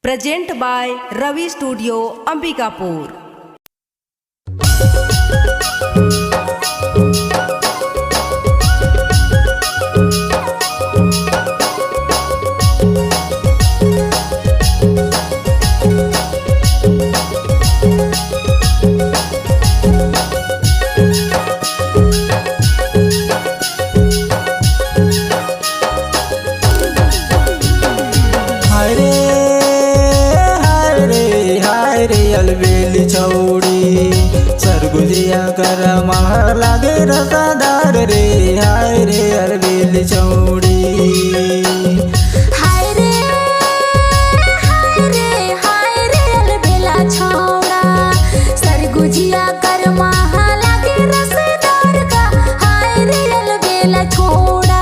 Present by Ravi studio Ambikapur. अलबेली छौड़ी सरगुजिया कर महर लागे रसादार रे। हाय रे अलबेली छौड़ी हाय रे अलबेला छौड़ा सरगुजिया कर महर लागे रसादार का। हाय रे अलबेला छौड़ा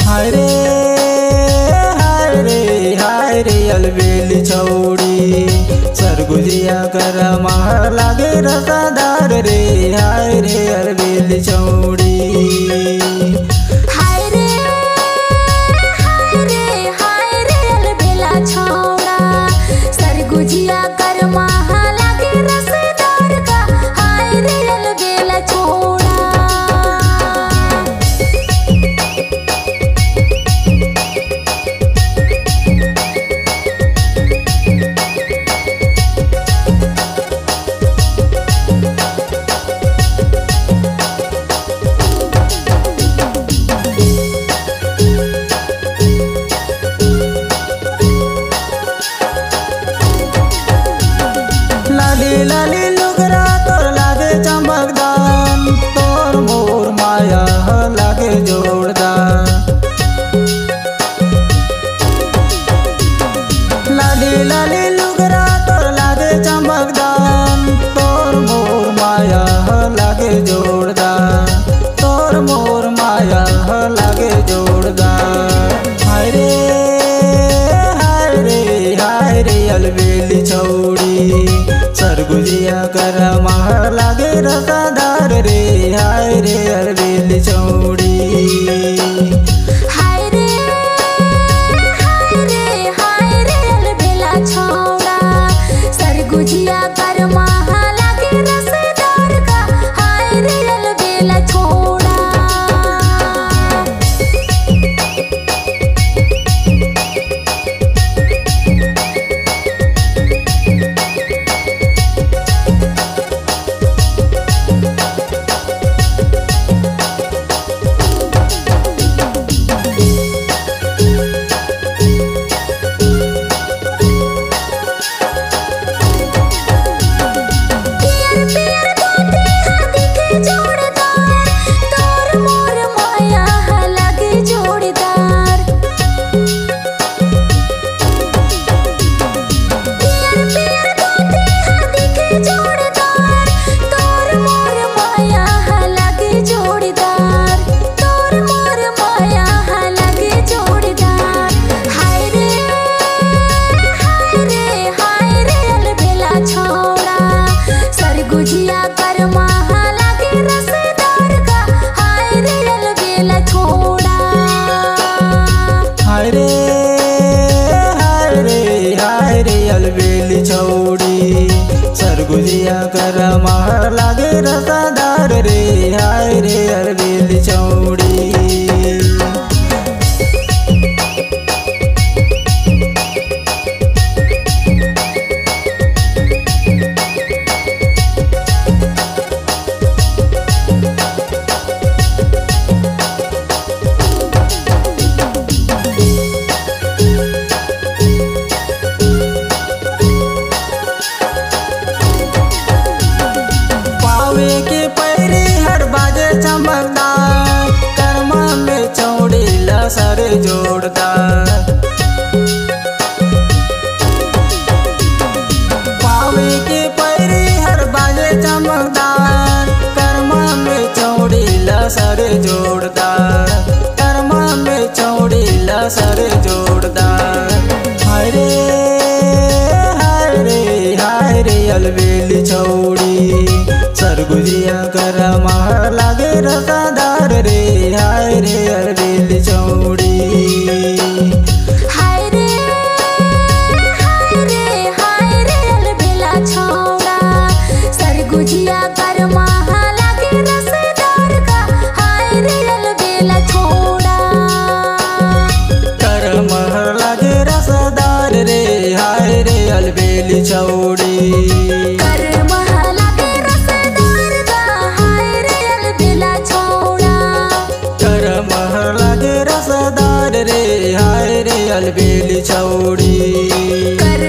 हाय रे अलबेली छौड़ी सरगुजिया कर महर लागे रसादार रे। हाय रे अलबेली छौड़ी हाय रे अलबेला छौड़ा सरगुजिया कर महर लागे रसादार का। हाय रे अलबेला छौड़ा लाली लुगरा तोर लागे चमकदार, तोर मोर माया लागे जोरदार। लाली लुगरा तोर लागे चमकदार, तोर मोर माया लागे जोरदार। तोर मोर माया लागे जोरदार। हाय रे अलबेली छौड़ी सरगुजिया कर महर लागे रसादार रे। हाय रे अलबेली छौड़ी हाय रे अलबेला छौड़ा सरगुजिया कर महर लागे रसादार का। हाय रे अलबेला छौड़ा अलबेली छौड़ी कर